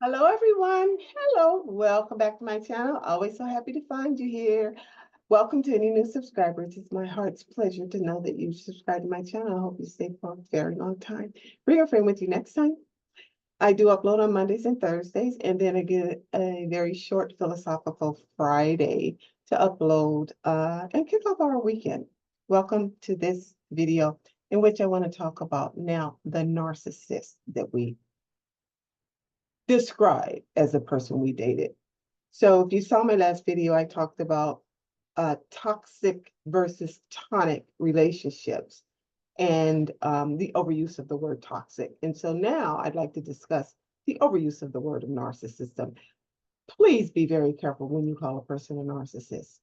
Hello, everyone. Hello. Welcome back to my channel. Always so happy to find you here. Welcome to any new subscribers. It's my heart's pleasure to know that you subscribed to my channel. I hope you stay for a very long time. Bring a friend with you next time. I do upload on Mondays and Thursdays, and then I get a very short philosophical Friday to upload and kick off our weekend. Welcome to this video in which I want to talk about now the narcissist that we describe as a person we dated. So if you saw my last video, I talked about toxic versus tonic relationships and the overuse of the word toxic. And so now I'd like to discuss the overuse of the word of narcissism. Please be very careful when you call a person a narcissist.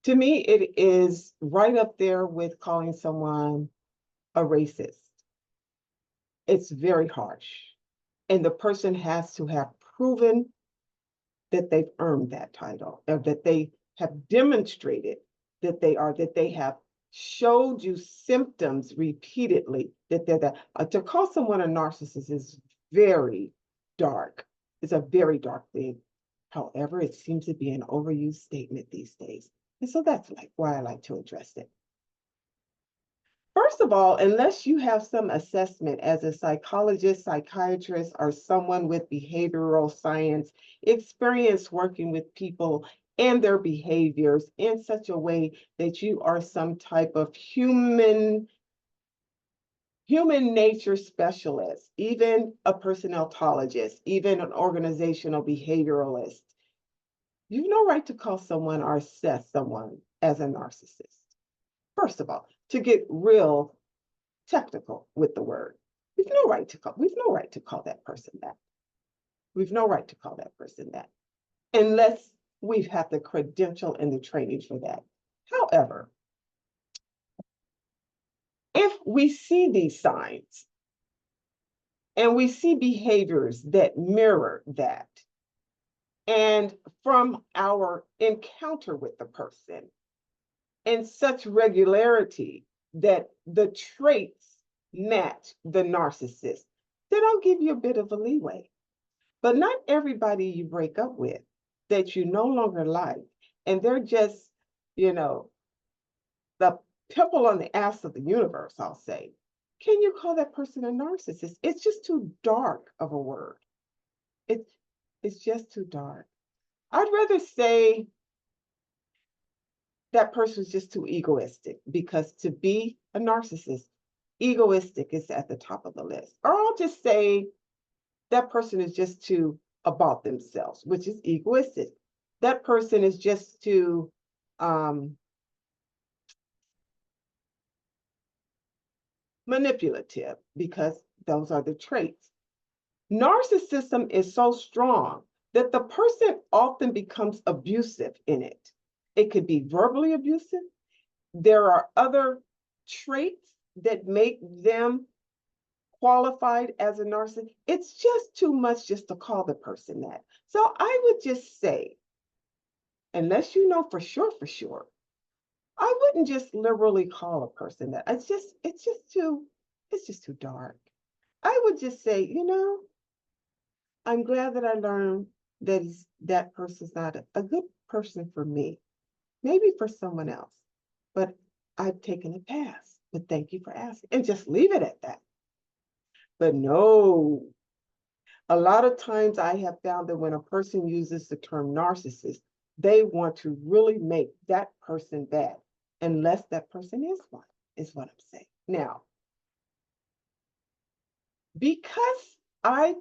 To me, it is right up there with calling someone a racist. It's very harsh. And the person has to have proven that they've earned that title, or that they have demonstrated that they have showed you symptoms repeatedly that they're that. To call someone a narcissist is very dark. It's a very dark thing. However, it seems to be an overused statement these days. And so that's why I like to address it. First of all, unless you have some assessment as a psychologist, psychiatrist, or someone with behavioral science experience working with people and their behaviors in such a way that you are some type of human nature specialist, even a personaltologist, even an organizational behavioralist, you've no right to call someone or assess someone as a narcissist. First of all, to get real technical with the word. We've no right to call that person that. We've no right to call that person that unless we've had the credential and the training for that. However, if we see these signs and we see behaviors that mirror that, and from our encounter with the person in such regularity that the traits match the narcissist, then I'll give you a bit of a leeway. But not everybody you break up with that you no longer like, and they're just, the pimple on the ass of the universe, I'll say. Can you call that person a narcissist? It's just too dark of a word. It's it's just too dark. I'd rather say that person's just too egoistic, because to be a narcissist, egoistic is at the top of the list. Or I'll just say that person is just too about themselves, which is egoistic. That person is just too manipulative, because those are the traits. Narcissism is so strong that the person often becomes abusive in it. It could be verbally abusive. There are other traits that make them qualified as a narcissist. It's just too much just to call the person that. So I would just say, unless you know for sure, I wouldn't just liberally call a person that. It's just too dark. I would just say, I'm glad that I learned that that person's not a good person for me. Maybe for someone else, but I've taken a pass. But thank you for asking, and just leave it at that. But no, a lot of times I have found that when a person uses the term narcissist, they want to really make that person bad, unless that person is one, is what I'm saying. Now, because I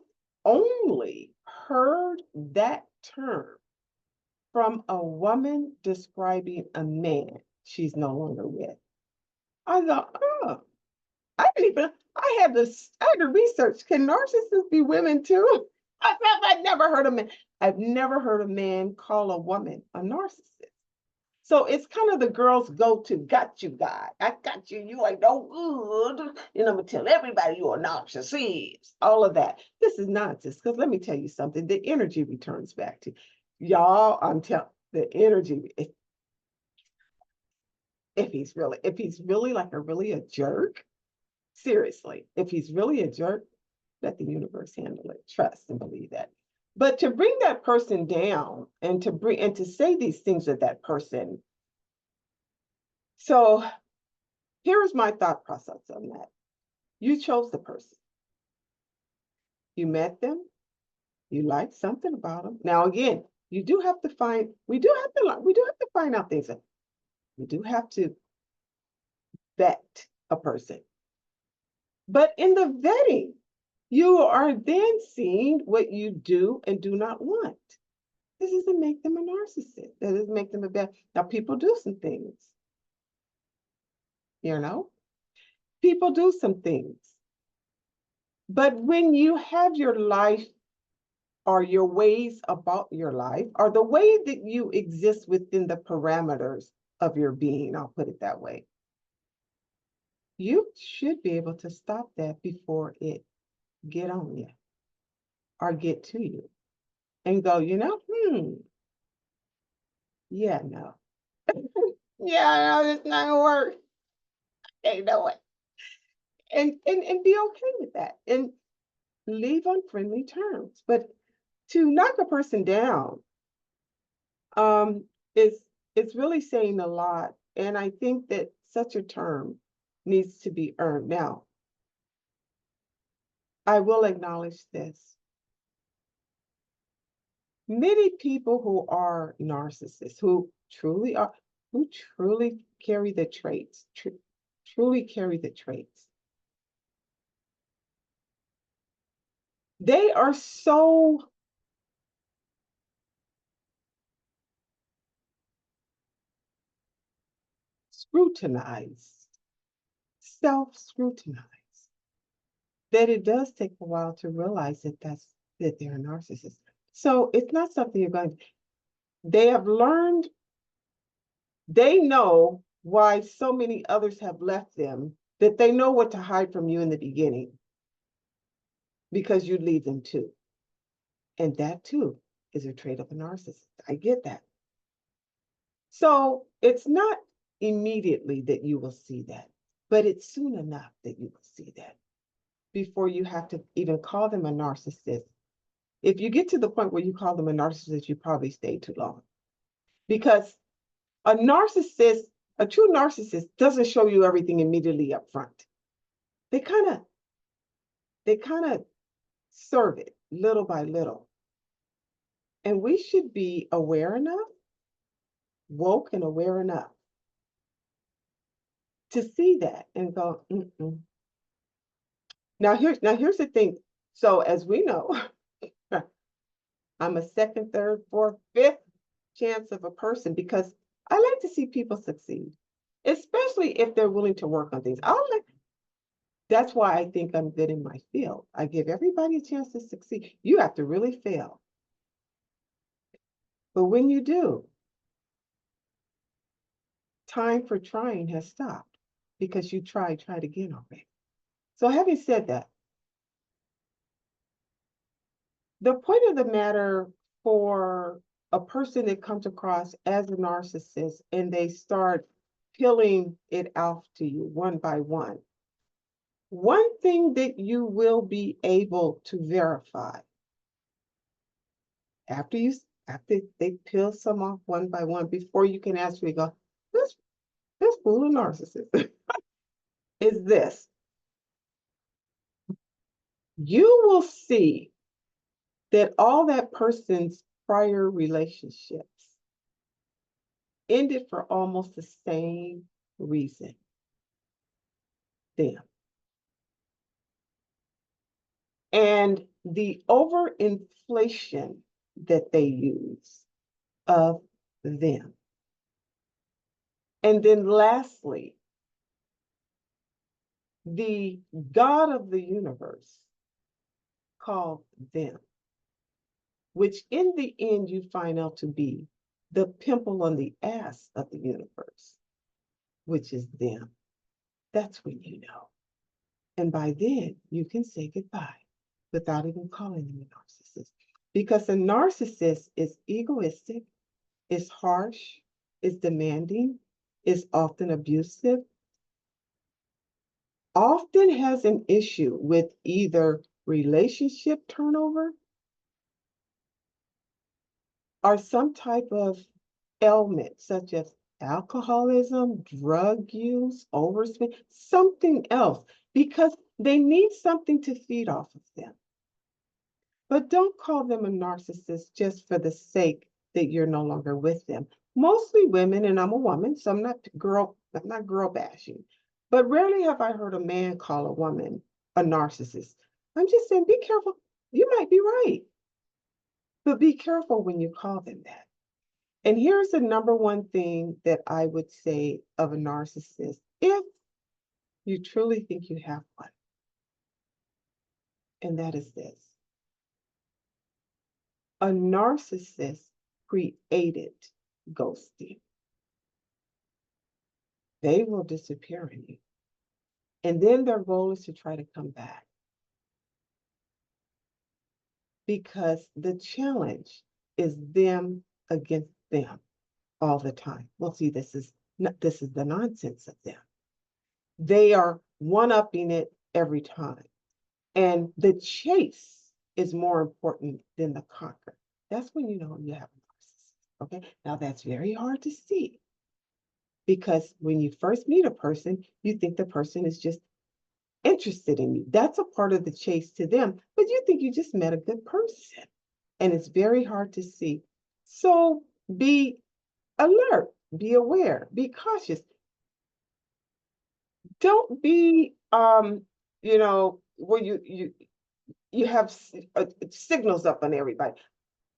only heard that term from a woman describing a man she's no longer with, I thought, oh, I had to research. Can narcissists be women too? I've never heard a man. I've never heard a man call a woman a narcissist. So it's kind of the girl's go-to, got you guy. I got you. You ain't no good. I'm gonna tell everybody you're a narcissist. All of that. This is nonsense. Because let me tell you something. The energy returns back to y'all. I'm telling the energy. If he's really like really a jerk, seriously, if he's really a jerk, let the universe handle it. Trust and believe that. But to bring that person down and to say these things to that person. So here's my thought process on that. You chose the person. You met them. You liked something about them. Now, again, we do have to find out things. We do have to vet a person. But in the vetting, you are then seeing what you do and do not want. This doesn't make them a narcissist. That doesn't make them a bad. Now, people do some things. People do some things. But when you have your life or your ways about your life, or the way that you exist within the parameters of your being, I'll put it that way, you should be able to stop that before it get on you or get to you and go, yeah, no. Yeah, no, it's not gonna work. They know it. And be okay with that and leave on friendly terms. But to knock a person down, it's really saying a lot. And I think that such a term needs to be earned. Now, I will acknowledge this. Many people who are narcissists, who truly carry the traits, truly carry the traits, they are so scrutinized, self-scrutinized, that it does take a while to realize that they're a narcissist. So it's not something you're going to, they have learned, they know why so many others have left them, that they know what to hide from you in the beginning because you leave them too. And that too is a trait of a narcissist. I get that. So it's not immediately that you will see that, but it's soon enough that you will see that before you have to even call them a narcissist. If you get to the point where you call them a narcissist, you probably stayed too long. Because a narcissist, a true narcissist, doesn't show you everything immediately up front. They kind of serve it little by little. And we should be aware enough, woke and aware enough to see that and go, mm-mm. Now here's the thing. So as we know, I'm a second, third, fourth, fifth chance of a person because I like to see people succeed, especially if they're willing to work on things. That's why I think I'm good in my field. I give everybody a chance to succeed. You have to really fail. But when you do, time for trying has stopped because you tried again already. So having said that, the point of the matter for a person that comes across as a narcissist and they start peeling it off to you one by one thing that you will be able to verify after they peel some off one by one before you can actually go, this fool a narcissist, is this. You will see that all that person's prior relationships ended for almost the same reason. Them. And the overinflation that they use of them. And then lastly, the God of the universe called them, which in the end you find out to be the pimple on the ass of the universe, which is them. That's when you know. And by then you can say goodbye without even calling them a narcissist. Because a narcissist is egoistic, is harsh, is demanding, is often abusive, often has an issue with either relationship turnover, or some type of ailment such as alcoholism, drug use, overspending, something else, because they need something to feed off of them. But don't call them a narcissist just for the sake that you're no longer with them. Mostly women, and I'm a woman, so I'm not girl bashing, but rarely have I heard a man call a woman a narcissist. I'm just saying, be careful. You might be right, but be careful when you call them that. And here's the number one thing that I would say of a narcissist, if you truly think you have one, and that is this: a narcissist created ghosting. They will disappear on you. And then their goal is to try to come back. Because the challenge is them against them all the time. Well, see, this is the nonsense of them. They are one-upping it every time. And the chase is more important than the conquer. That's when you know you have a narcissist. Okay. Now that's very hard to see, because when you first meet a person, you think the person is just interested in you. That's a part of the chase to them, but you think you just met a good person. And it's very hard to see. So be alert, be aware, be cautious. Don't be where you have signals up on everybody.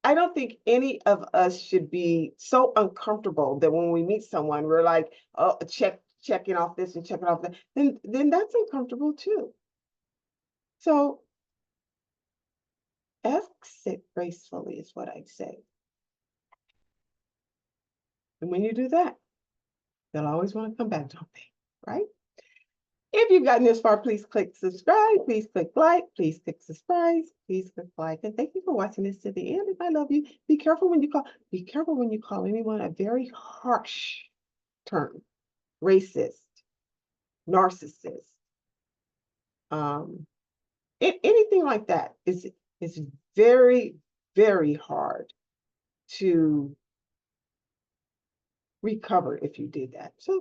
I don't think any of us should be so uncomfortable that when we meet someone, we're like, oh, checking off this and checking off that. Then that's uncomfortable too. So exit gracefully is what I'd say. And when you do that, they'll always want to come back, don't they? Right? If you've gotten this far, please click subscribe, please click like, please click subscribe, please click like, and thank you for watching this to the end. If I love you, be careful when you call anyone a very harsh term: racist, narcissist, anything like that is very, very hard to recover if you did that. So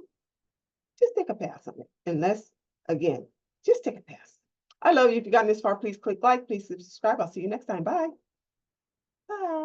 just take a pass on it. Unless, again, just take a pass. I love you. If you've gotten this far, please click like, please subscribe. I'll see you next time. Bye. Bye.